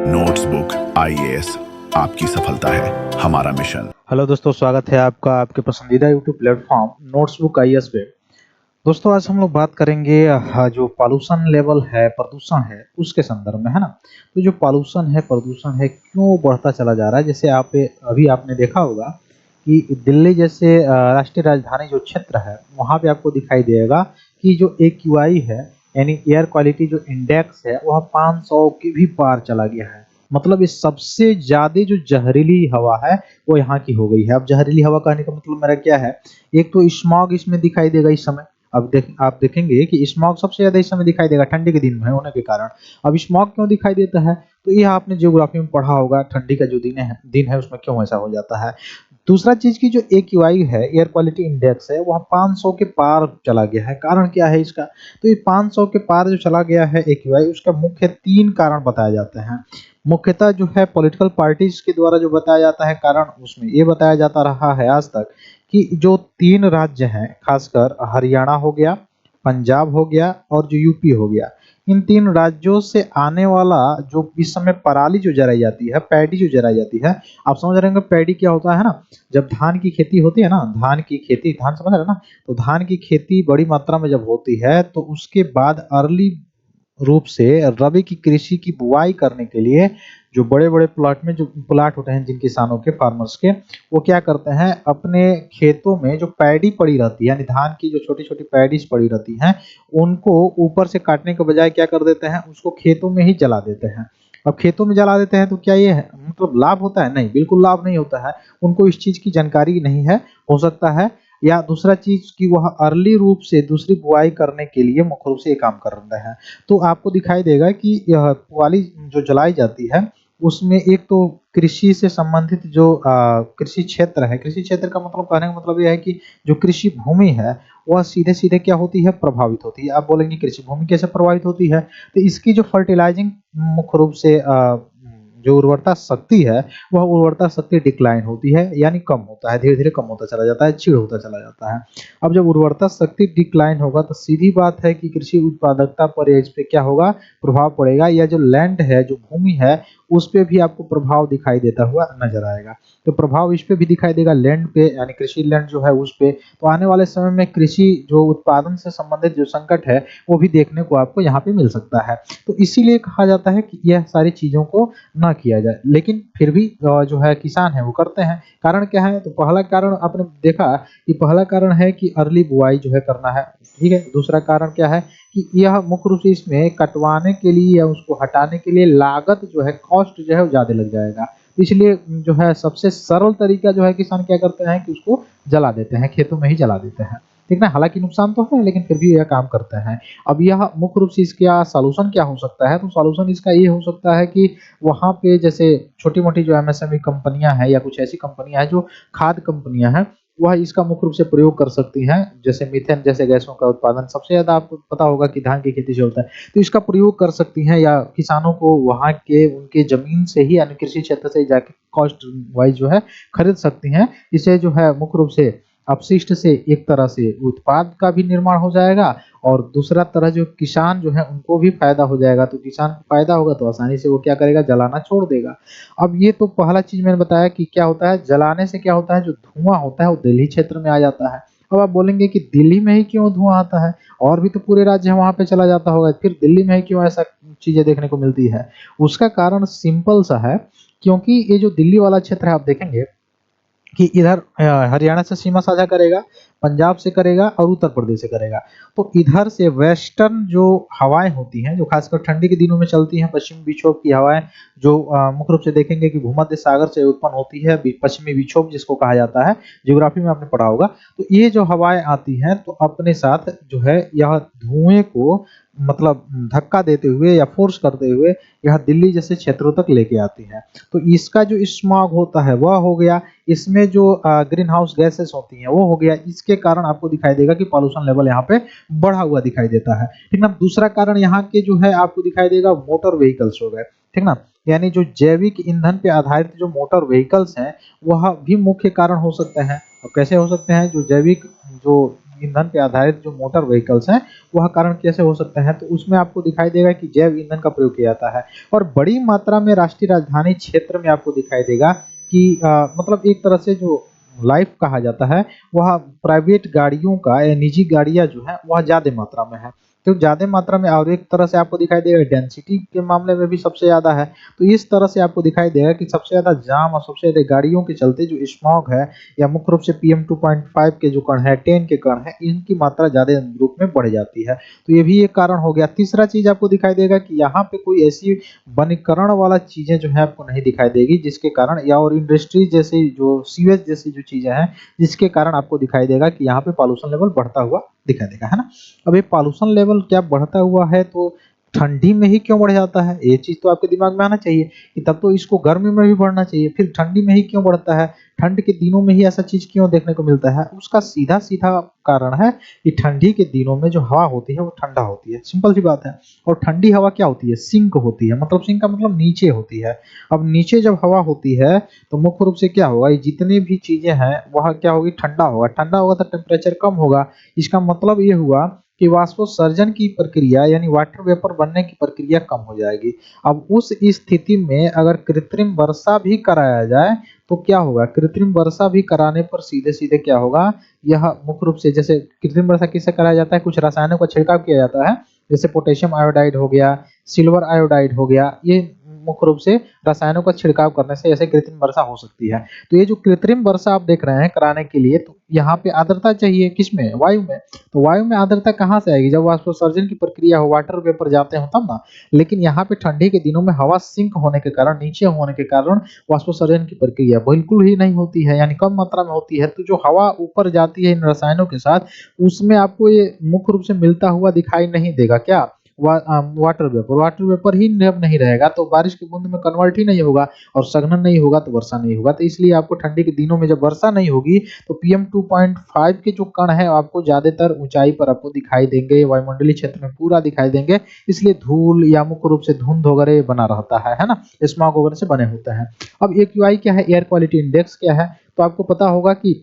Notebook IAS आपकी सफलता है हमारा मिशन। हेलो दोस्तों, स्वागत है आपका आपके पसंदीदा यूट्यूब प्लेटफॉर्म नोट्सबुक आईएएस पे। दोस्तों, आज हम लोग बात करेंगे जो पॉल्यूशन लेवल है, प्रदूषण है, उसके संदर्भ में, है ना। तो जो प्रदूषण है क्यों बढ़ता चला जा रहा है। जैसे अभी आपने देखा होगा कि दिल्ली जैसे राष्ट्रीय राजधानी जो क्षेत्र है, वहाँ पे आपको दिखाई देगा कि जो AQI है, यानी एयर क्वालिटी जो इंडेक्स है, वह 500 के भी पार चला गया है। मतलब ये सबसे ज्यादा जो जहरीली हवा है वो यहाँ की हो गई है। अब जहरीली हवा कहने का मतलब मेरा क्या है, एक तो स्मॉग इसमें दिखाई देगा इस समय। आप देखेंगे कि स्मॉग सबसे ज्यादा इस समय दिखाई देगा ठंडी के दिन में होने के कारण। अब स्मॉग क्यों दिखाई देता है, तो यह आपने ज्योग्राफी में पढ़ा होगा, ठंडी का जो दिन है उसमें क्यों ऐसा हो जाता है। दूसरा चीज की जो AQI है, एयर क्वालिटी इंडेक्स है, वह 500 के पार चला गया है। कारण क्या है इसका, तो ये 500 के पार जो चला गया है AQI, उसका मुख्य 3 कारण बताए जाते हैं। मुख्यतः जो है पॉलिटिकल पार्टीज के द्वारा जो बताया जाता है कारण, उसमें ये बताया जाता रहा है आज तक कि जो 3 राज्य हैं, खासकर हरियाणा हो गया, पंजाब हो गया और जो यूपी हो गया, इन 3 राज्यों से आने वाला जो इस समय पराली जो जलाई जाती है, पैडी जो जलाई जाती है। आप समझ रहे होंगे पैडी क्या होता है ना। जब धान की खेती होती है ना, धान समझ रहे हैं ना। तो धान की खेती बड़ी मात्रा में जब होती है, तो उसके बाद अर्ली रूप से रबी की कृषि की बुआई करने के लिए जो बड़े-बड़े प्लॉट में जो प्लॉट होते हैं जिन किसानों के, फार्मर्स के, वो क्या करते हैं, अपने खेतों में जो पैडी पड़ी रहती है, यानी धान की जो छोटी-छोटी पैडीज पड़ी रहती हैं, उनको ऊपर से काटने के बजाय क्या कर देते हैं, उसको खेतों में ही जला देते हैं। अब खेतों में जला देते हैं तो क्या ये मतलब लाभ होता है? नहीं, बिल्कुल लाभ नहीं होता है। उनको इस चीज़ की जानकारी नहीं है, हो सकता है, या दूसरा चीज़ कि वह अर्ली रूप से दूसरी बुआई करने के लिए मुख्य रूप से ये काम कर रहे हैं। तो आपको दिखाई देगा कि यह पुआली जो जलाई जाती है, उसमें एक तो कृषि से संबंधित जो कृषि क्षेत्र है, कृषि क्षेत्र का मतलब, कहने का मतलब ये है कि जो कृषि भूमि है, वह सीधे-सीधे क्या होती है, प्रभावित होती है। आप बोलेंगे कृषि भूमि कैसे प्रभावित होती है? तो इसकी जो फर्टिलाइजिंग मुख्य रूप से जो उर्वरता शक्ति है, वह उर्वरता शक्ति डिक्लाइन होती है, यानी कम होता है, धीरे-धीरे कम होता चला जाता है, क्षीण होता चला जाता है। अब जब उर्वरता शक्ति डिक्लाइन होगा तो सीधी बात है कि कृषि उत्पादकता पर इस पे क्या होगा, प्रभाव पड़ेगा, या जो लैंड है, जो भूमि है, उस पे भी आपको प्रभाव दिखाई देता हुआ नजर आएगा। तो प्रभाव इस पे भी दिखाई देगा, लैंड पे, यानी कृषि लैंड जो है उस पे। तो आने वाले समय में कृषि जो उत्पादन से संबंधित जो संकट है, वो भी देखने को आपको यहाँ पे मिल सकता है। तो इसीलिए कहा जाता है कि यह सारी चीजों को ना किया जाए, लेकिन फिर भी जो है किसान है वो करते हैं। कारण क्या है, तो पहला कारण आपने देखा कि पहला कारण है कि अर्ली बुआई जो है करना है, ठीक है। दूसरा कारण क्या है कि यह मुख्य रूप से इसमें कटवाने के लिए या उसको हटाने के लिए लागत जो है, कॉस्ट जो है वो ज्यादा लग जाएगा। इसलिए जो है सबसे सरल तरीका जो है, किसान क्या करते हैं कि उसको जला देते हैं, खेतों में ही जला देते हैं, ठीक ना। हालांकि नुकसान तो है, लेकिन फिर भी यह काम करते हैं। अब यह मुख्य रूप से इसका सॉल्यूशन क्या हो सकता है, तो सॉल्यूशन इसका ये हो सकता है कि वहाँ पे जैसे छोटी-मोटी जो MSME कंपनियाँ हैं, या कुछ ऐसी कंपनियाँ हैं जो खाद कंपनियाँ हैं, वह इसका मुख्य रूप से प्रयोग कर सकती हैं। जैसे मीथेन जैसे गैसों का उत्पादन सबसे ज़्यादा आपको पता होगा कि धान की खेती से होता है। तो इसका प्रयोग कर सकती हैं, या किसानों को वहाँ के उनके ज़मीन से ही, यानी कृषि क्षेत्र से जाके कॉस्ट वाइज़ जो है खरीद सकती हैं। इससे जो है मुख्य रूप से अपशिष्ट से एक तरह से उत्पाद का भी निर्माण हो जाएगा, और दूसरा तरह जो किसान जो है उनको भी फायदा हो जाएगा। तो किसान को फायदा होगा तो आसानी से वो क्या करेगा, जलाना छोड़ देगा। अब ये तो पहला चीज मैंने बताया कि क्या होता है, जलाने से क्या होता है, जो धुआं होता है वो दिल्ली क्षेत्र में आ जाता है। अब आप बोलेंगे कि दिल्ली में ही क्यों धुआं आता है, और भी तो पूरे राज्य वहां पे चला जाता होगा, फिर दिल्ली में ही क्यों ऐसा चीजें देखने को मिलती है। उसका कारण सिंपल सा है, क्योंकि ये जो दिल्ली वाला क्षेत्र है, आप देखेंगे कि इधर हरियाणा से सीमा साझा करेगा, पंजाब से करेगा और उत्तर प्रदेश से करेगा। तो इधर से वेस्टर्न जो हवाएं होती हैं, जो खासकर ठंडी के दिनों में चलती हैं, पश्चिमी विक्षोभ की हवाएं, जो मुख्य रूप से देखेंगे कि भूमध्य सागर से उत्पन्न होती है, पश्चिमी विक्षोभ जिसको कहा जाता है, ज्योग्राफी में आपने पढ़ा होगा। तो ये जो हवाएं आती हैं, तो अपने साथ जो है यह धुएं को मतलब धक्का देते हुए या फोर्स करते हुए यह दिल्ली जैसे क्षेत्रों तक लेके आती है। तो इसका जो स्मॉग होता है वह हो गया, इसमें जो ग्रीन हाउस गैसेस होती हैं वो हो गया। इसके कारण आपको दिखाई देगा कि पॉल्यूशन लेवल यहाँ पे बढ़ा हुआ दिखाई देता है, ठीक ना। दूसरा कारण यहाँ के जो है आपको दिखाई देगा, मोटर व्हीकल्स हो गए, ठीक ना। यानी जो जैविक ईंधन पे आधारित जो मोटर व्हीकल्स हैं, वह भी मुख्य कारण हो सकते हैं। और कैसे हो सकते हैं, जो जैविक जो ईंधन पे आधारित जो मोटर व्हीकल्स हैं वह कारण कैसे हो सकते हैं, तो उसमें आपको दिखाई देगा कि जैव ईंधन का प्रयोग किया जाता है और बड़ी मात्रा में राष्ट्रीय राजधानी क्षेत्र में आपको दिखाई देगा कि मतलब एक तरह से जो लाइफ कहा जाता है वह प्राइवेट गाड़ियों का या निजी गाड़ियां जो है वह ज्यादा मात्रा में है, तो ज्यादा मात्रा में और एक तरह से आपको दिखाई देगा डेंसिटी के मामले में भी सबसे ज्यादा है। तो इस तरह से आपको दिखाई देगा कि सबसे ज्यादा जाम और सबसे ज्यादा गाड़ियों के चलते जो स्मॉग है या मुख्य रूप से पीएम 2.5 के जो कण है 10 के कण है इनकी मात्रा ज्यादा रूप में बढ़ जाती है, तो ये भी एक कारण हो गया। तीसरा चीज आपको दिखाई देगा कि यहाँ पे कोई ऐसी वनीकरण वाला चीजें जो है आपको नहीं दिखाई देगी जिसके कारण, या और इंडस्ट्री जैसी जो सीवेज जैसी जो चीजें हैं जिसके कारण आपको दिखाई देगा कि यहाँ पे पॉल्यूशन लेवल बढ़ता हुआ दिखाई देगा, है ना। अब ये पॉल्यूशन लेवल क्या बढ़ता हुआ है तो ठंडी में ही क्यों बढ़ जाता है, ये चीज तो आपके दिमाग में आना चाहिए कि तब तो इसको गर्मी में भी बढ़ना चाहिए, फिर ठंडी में ही क्यों बढ़ता है, ठंड के दिनों में ही ऐसा चीज क्यों देखने को मिलता है। उसका सीधा सीधा कारण है कि ठंडी के दिनों में जो हवा होती है वो ठंडा होती है, सिंपल सी बात है। और ठंडी हवा क्या होती है, सिंक होती है, मतलब सिंक का मतलब नीचे होती है। अब नीचे जब हवा होती है तो मुख्य रूप से क्या होगा, ये जितनी भी चीजें हैं वह क्या होगी, ठंडा होगा, ठंडा होगा तो टेम्परेचर कम होगा। इसका मतलब ये हुआ कि वाष्पोत्सर्जन की प्रक्रिया यानी वाटर वेपर बनने की प्रक्रिया कम हो जाएगी। अब उस स्थिति में अगर कृत्रिम वर्षा भी कराया जाए तो क्या होगा, कृत्रिम वर्षा भी कराने पर सीधे सीधे क्या होगा, यह मुख्य रूप से जैसे कृत्रिम वर्षा किससे कराया जाता है, कुछ रसायनों का छिड़काव किया जाता है, जैसे पोटेशियम आयोडाइड हो गया, सिल्वर आयोडाइड हो गया, ये मुख्य रूप से रसायनों का छिड़काव करने से ऐसे कृत्रिम वर्षा हो सकती है। तो ये जो कृत्रिम वर्षा आप देख रहे हैं कराने के लिए, तो यहाँ पे आर्द्रता चाहिए किसमें, वायु में। तो वायु में आर्द्रता कहाँ से आएगी, जब वाष्पोत्सर्जन की प्रक्रिया हो, वाटर वेपर जाते हो तब ना। लेकिन यहाँ पे ठंडी के दिनों में हवा सिंक होने के कारण, नीचे होने के कारण वाष्पोत्सर्जन की प्रक्रिया बिल्कुल ही नहीं होती है, यानी कम मात्रा में होती है। तो जो हवा ऊपर जाती है इन रसायनों के साथ, उसमें आपको ये मुख्य रूप से मिलता हुआ दिखाई नहीं देगा क्या, वाटर वेपर ही जब नहीं रहेगा तो बारिश की बूंद में कन्वर्ट ही नहीं होगा और संघनन नहीं होगा तो वर्षा नहीं होगा। तो इसलिए आपको ठंडी के दिनों में जब वर्षा नहीं होगी तो पीएम 2.5 के जो कण है आपको ज्यादातर ऊंचाई पर आपको दिखाई देंगे, वायुमंडलीय क्षेत्र में पूरा दिखाई देंगे, इसलिए धूल या मुख्य रूप से धुंध वगैरह बना रहता है ना, स्मॉग वगैरह से बने होते हैं। अब एक्यूआई क्या है, एयर क्वालिटी इंडेक्स क्या है, तो आपको पता होगा कि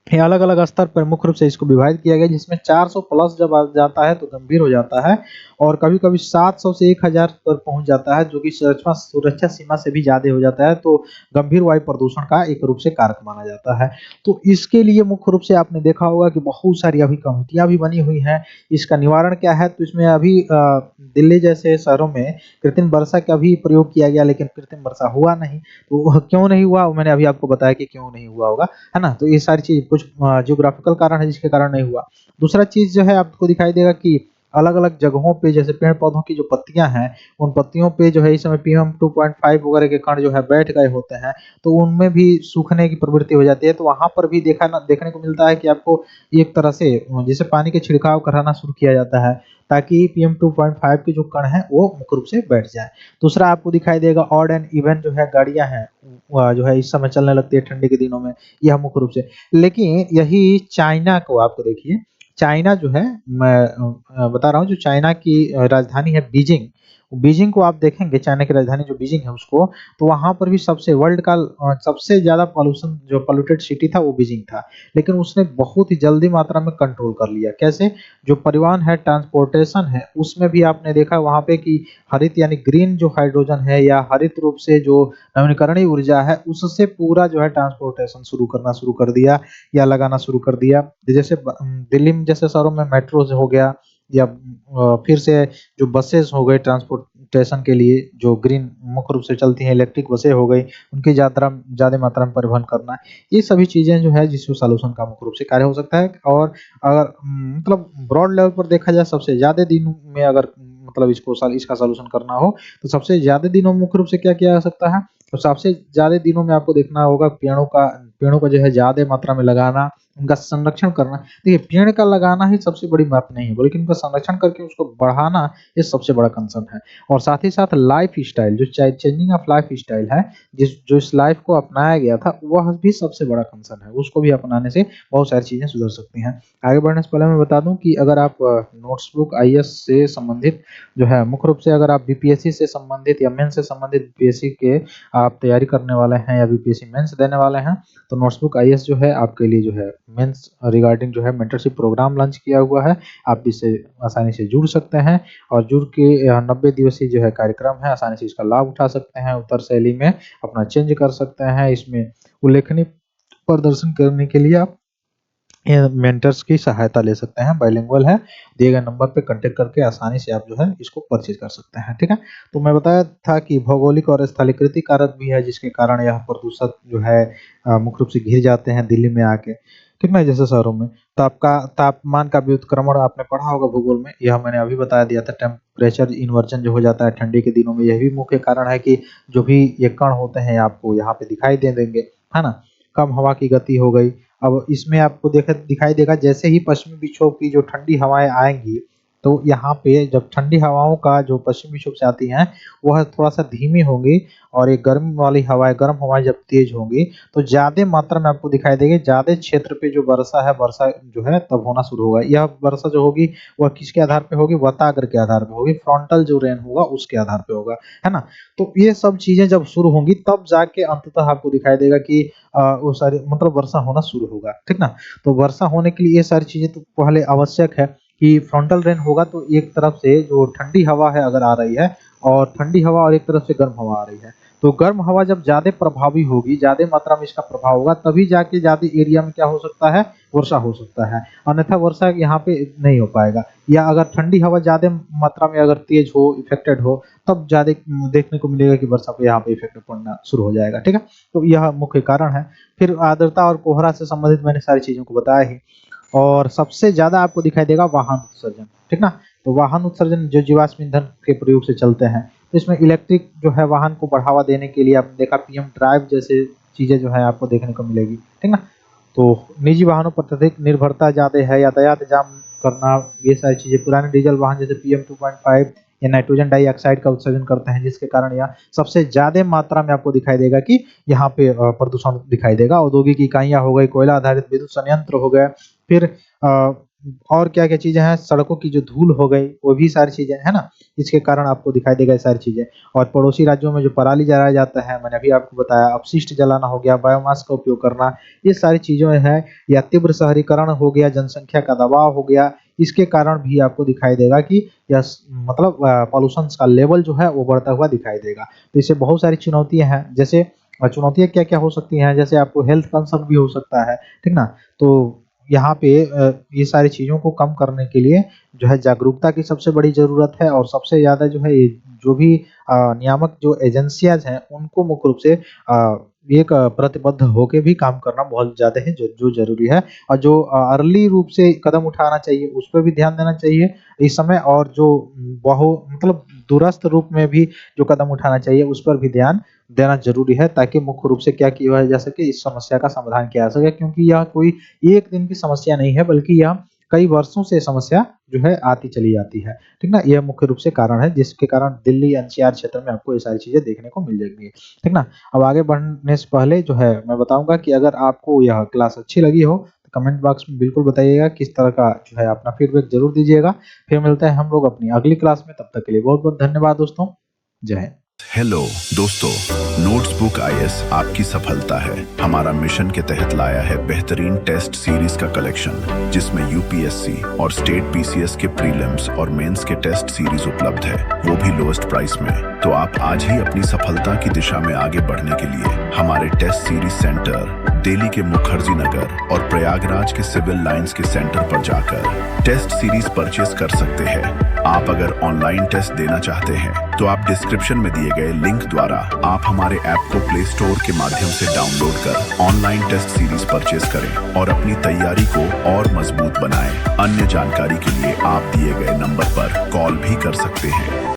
ये अलग अलग स्तर पर मुख्य रूप से इसको विभाजित किया गया, जिसमें 400 प्लस जब आ जाता है तो गंभीर हो जाता है और कभी कभी 700 से 1000 पर पहुंच जाता है, जो कि सुरक्षा सीमा से भी ज्यादा हो जाता है, तो गंभीर वायु प्रदूषण का एक रूप से कारक माना जाता है। तो इसके लिए मुख्य रूप से आपने देखा होगा कि बहुत सारी अभी कमेटियां भी बनी हुई हैं। इसका निवारण क्या है, तो इसमें अभी दिल्ली जैसे शहरों में कृत्रिम वर्षा का भी प्रयोग किया गया, लेकिन कृत्रिम वर्षा हुआ नहीं। तो वह क्यों नहीं हुआ, वो मैंने अभी आपको बताया कि क्यों नहीं हुआ होगा, है ना। तो ये सारी चीज कुछ जियोग्राफिकल कारण है जिसके कारण नहीं हुआ। दूसरा चीज जो है आपको दिखाई देगा कि अलग अलग जगहों पे जैसे पेड़ पौधों की जो पत्तियां हैं उन पत्तियों पे जो है इस समय पीएम 2.5 वगैरह के कण जो है बैठ गए होते हैं, तो उनमें भी सूखने की प्रवृत्ति हो जाती है। तो वहां पर भी देखने को मिलता है कि आपको एक तरह से जैसे पानी के छिड़काव कराना शुरू किया जाता है ताकि पीएम 2.5 के जो कण है वो मुख्य रूप से बैठ जाए। दूसरा आपको दिखाई देगा ऑड एंड इवन जो है गाड़ियां हैं वह जो है इस समय चलने लगती है ठंडी के दिनों में, यह मुख्य रूप से। लेकिन यही चाइना को आपको देखिए, चाइना जो है मैं बता रहा हूँ, जो चाइना की राजधानी है बीजिंग, बीजिंग को आप देखेंगे, चाइना की राजधानी जो बीजिंग है उसको, तो वहां पर भी सबसे वर्ल्ड का सबसे ज्यादा पॉल्यूशन जो पॉल्यूटेड सिटी था वो बीजिंग था। लेकिन उसने बहुत ही जल्दी मात्रा में कंट्रोल कर लिया, कैसे, जो परिवहन है, ट्रांसपोर्टेशन है, उसमें भी आपने देखा वहां पे कि हरित यानी ग्रीन जो हाइड्रोजन है या हरित रूप से जो नवीकरणीय ऊर्जा है उससे पूरा जो है ट्रांसपोर्टेशन शुरू कर दिया या लगाना शुरू कर दिया। जैसे दिल्ली में जैसे शहरों में मेट्रो हो गया या फिर से जो बसेस हो गए ट्रांसपोर्टेशन के लिए जो ग्रीन मुख्य रूप से चलती हैं, इलेक्ट्रिक बसें हो गई, उनकी ज्यादा मात्रा में परिवहन करना, ये सभी चीजें जो है जिससे सॉल्यूशन का मुख्य रूप से कार्य हो सकता है। और अगर मतलब ब्रॉड लेवल पर देखा जाए सबसे ज्यादा दिनों में अगर मतलब इसका सॉल्यूशन करना हो तो सबसे ज्यादा दिनों में मुख्य रूप से क्या किया जा सकता है, तो सबसे ज्यादा दिनों में आपको देखना होगा पेड़ों का जो है ज्यादा मात्रा में लगाना, उनका संरक्षण करना। देखिए पेड़ का लगाना ही सबसे बड़ी बात नहीं है, बल्कि उनका संरक्षण करके उसको बढ़ाना ये सबसे बड़ा कंसर्न है। और साथ ही साथ लाइफ स्टाइल जो चेंजिंग ऑफ लाइफ स्टाइल है, जो इस लाइफ को अपनाया गया था वह भी सबसे बड़ा कंसर्न है, उसको भी अपनाने से बहुत सारी चीजें सुधर सकती हैं। आगे बढ़ने से पहले मैं बता दूं कि अगर आप नोट्सबुक आईएएस से संबंधित जो है मुख्य रूप से अगर आप बीपीएससी से संबंधित या मेंस से संबंधित बीपीएससी के आप तैयारी करने वाले हैं या बीपीएससी मेंस देने वाले हैं, तो नोट्सबुक आईएएस जो है आपके लिए जो है मेंस रिगार्डिंग जो है मेंटरशिप प्रोग्राम लॉन्च किया हुआ है। आप इससे आसानी से जुड़ सकते हैं और जुड़ के 90 दिवसीय जो है कार्यक्रम है, आसानी से इसका लाभ उठा सकते हैं। उत्तर शैली में अपना चेंज कर सकते हैं। इसमें उल्लेखनीय प्रदर्शन करने के लिए आप मेंटर्स की सहायता ले सकते हैं। बाइलिंगुअल है, दिए गए नंबर पे कांटेक्ट करके आसानी से आप जो है इसको परचेज कर सकते हैं। ठीक है, तो मैं बताया था कि भौगोलिक और स्थलीकृति कारक भी है जिसके कारण यह प्रदूषक जो है मुख्य रूप से घिर जाते हैं दिल्ली में आके, ठीक ना, जैसे शहरों में। तो आपका तापमान का व्युत्क्रमण आपने पढ़ा होगा भूगोल में, यह मैंने अभी बता दिया था। टेम्परेचर इन्वर्जन जो हो जाता है ठंडी के दिनों में, यह भी मुख्य कारण है कि जो भी ये कण होते हैं आपको यहाँ पे दिखाई दे देंगे, है ना। कम हवा की गति हो गई। अब इसमें आपको दिखाई देगा जैसे ही पश्चिमी विक्षोभ की जो ठंडी हवाएं आएंगी, तो यहाँ पे जब ठंडी हवाओं का जो पश्चिमी विक्षोभ से आती हैं वह थोड़ा सा धीमी होंगी और एक गर्म वाली हवाएं, गर्म हवाएं जब तेज होंगी तो ज्यादा मात्रा में आपको दिखाई देगी। ज्यादा क्षेत्र पे जो वर्षा है, वर्षा जो है तब होना शुरू होगा। यह वर्षा जो होगी वह किसके आधार पे होगी? वातागर के आधार पे होगी। फ्रंटल जो रेन होगा उसके आधार पे होगा, है ना। तो ये सब चीजें जब शुरू होंगी तब जाके अंततः आपको दिखाई देगा कि वो सारी मतलब वर्षा होना शुरू होगा, ठीक ना। तो वर्षा होने के लिए ये सारी चीजें तो पहले आवश्यक है कि फ्रंटल रेन होगा तो एक तरफ से जो ठंडी हवा है अगर आ रही है और ठंडी हवा और एक तरफ से गर्म हवा आ रही है, तो गर्म हवा जब ज्यादा प्रभावी होगी, ज्यादा मात्रा में इसका प्रभाव होगा, तभी जाके ज्यादा एरिया में क्या हो सकता है? वर्षा हो सकता है। अन्यथा वर्षा यहाँ पे नहीं हो पाएगा। या अगर ठंडी हवा ज्यादा मात्रा में अगर तेज हो, इफेक्टेड हो, तब ज्यादा देखने को मिलेगा कि वर्षा पे यहाँ पे इफेक्ट पड़ना शुरू हो जाएगा, ठीक है। तो यह मुख्य कारण है। फिर आर्द्रता और कोहरा से संबंधित मैंने सारी चीजों को बताया ही। और सबसे ज्यादा आपको दिखाई देगा वाहन उत्सर्जन, ठीक ना। तो वाहन उत्सर्जन जो जीवाश्म ईंधन के प्रयोग से चलते हैं, तो इसमें इलेक्ट्रिक जो है वाहन को बढ़ावा देने के लिए आपने देखा पीएम ड्राइव जैसे चीजें जो है आपको देखने को मिलेगी, ठीक ना। तो निजी वाहनों पर अत्यधिक निर्भरता ज्यादा है, यातायात जाम करना, ये सारी चीजें। पुराने डीजल वाहन जैसे पीएम 2.5 या नाइट्रोजन डाइऑक्साइड का उत्सर्जन करते हैं, जिसके कारण यह सबसे ज्यादा मात्रा में आपको दिखाई देगा कि यहाँ पे प्रदूषण दिखाई देगा। औद्योगिक इकाइयां हो गई, कोयला आधारित विद्युत संयंत्र हो गए, फिर और क्या क्या चीजें हैं, सड़कों की जो धूल हो गई, वो भी सारी चीजें है ना, इसके कारण आपको दिखाई देगा ये सारी चीजें। और पड़ोसी राज्यों में जो पराली जलाया जाता है, मैंने अभी आपको बताया, अपशिष्ट जलाना हो गया, बायोमास का उपयोग करना, ये सारी चीजें हैं। या तीव्र शहरीकरण हो गया, जनसंख्या का दबाव हो गया, इसके कारण भी आपको दिखाई देगा कि यह मतलब पॉल्यूशन का लेवल जो है वो बढ़ता हुआ दिखाई देगा। तो इससे बहुत सारी चुनौतियां हैं। जैसे चुनौतियां क्या क्या हो सकती हैं? जैसे आपको हेल्थ कंसर्न भी हो सकता है, ठीक ना। तो यहाँ पे ये सारी चीज़ों को कम करने के लिए जो है जागरूकता की सबसे बड़ी ज़रूरत है। और सबसे ज़्यादा जो है ये जो भी नियामक जो एजेंसियाँ हैं उनको मुख्य रूप से एक प्रतिबद्ध होके भी काम करना बहुत ज़्यादा है जो ज़रूरी है। और जो अर्ली रूप से कदम उठाना चाहिए उस पर भी ध्यान देना चाहिए इस समय। और जो बहु मतलब दूरस्थ रूप में भी जो कदम उठाना चाहिए उस पर भी ध्यान देना ज़रूरी है, ताकि मुख्य रूप से क्या किया जा सके, इस समस्या का समाधान किया जा सके। क्योंकि यह कोई एक दिन की समस्या नहीं है, बल्कि यह कई वर्षों से समस्या जो है आती चली जाती है, ठीक ना। यह मुख्य रूप से कारण है जिसके कारण दिल्ली एनसीआर क्षेत्र में आपको ये सारी चीज़ें देखने को मिल जाएंगी, ठीक ना। अब आगे बढ़ने से पहले जो है मैं बताऊँगा कि अगर आपको यह क्लास अच्छी लगी हो तो कमेंट बॉक्स में बिल्कुल बताइएगा, किस तरह का जो है अपना फीडबैक ज़रूर दीजिएगा। फिर मिलते हैं हम लोग अपनी अगली क्लास में, तब तक के लिए बहुत-बहुत धन्यवाद दोस्तों। जय हिंद। हेलो दोस्तों, नोट्सबुक आईएएस आपकी सफलता है हमारा मिशन के तहत लाया है बेहतरीन टेस्ट सीरीज का कलेक्शन, जिसमें यूपीएससी और स्टेट पीसीएस के प्रीलिम्स और मेंस के टेस्ट सीरीज उपलब्ध है, वो भी लोएस्ट प्राइस में। तो आप आज ही अपनी सफलता की दिशा में आगे बढ़ने के लिए हमारे टेस्ट सीरीज सेंटर दिल्ली के मुखर्जी नगर और प्रयागराज के सिविल लाइंस के सेंटर पर जाकर टेस्ट सीरीज परचेस कर सकते हैं। आप अगर ऑनलाइन टेस्ट देना चाहते हैं तो आप डिस्क्रिप्शन में दिए गए लिंक द्वारा आप हमारे ऐप को प्ले स्टोर के माध्यम से डाउनलोड कर ऑनलाइन टेस्ट सीरीज परचेस करें और अपनी तैयारी को और मजबूत बनाएं। अन्य जानकारी के लिए आप दिए गए नंबर पर कॉल भी कर सकते हैं।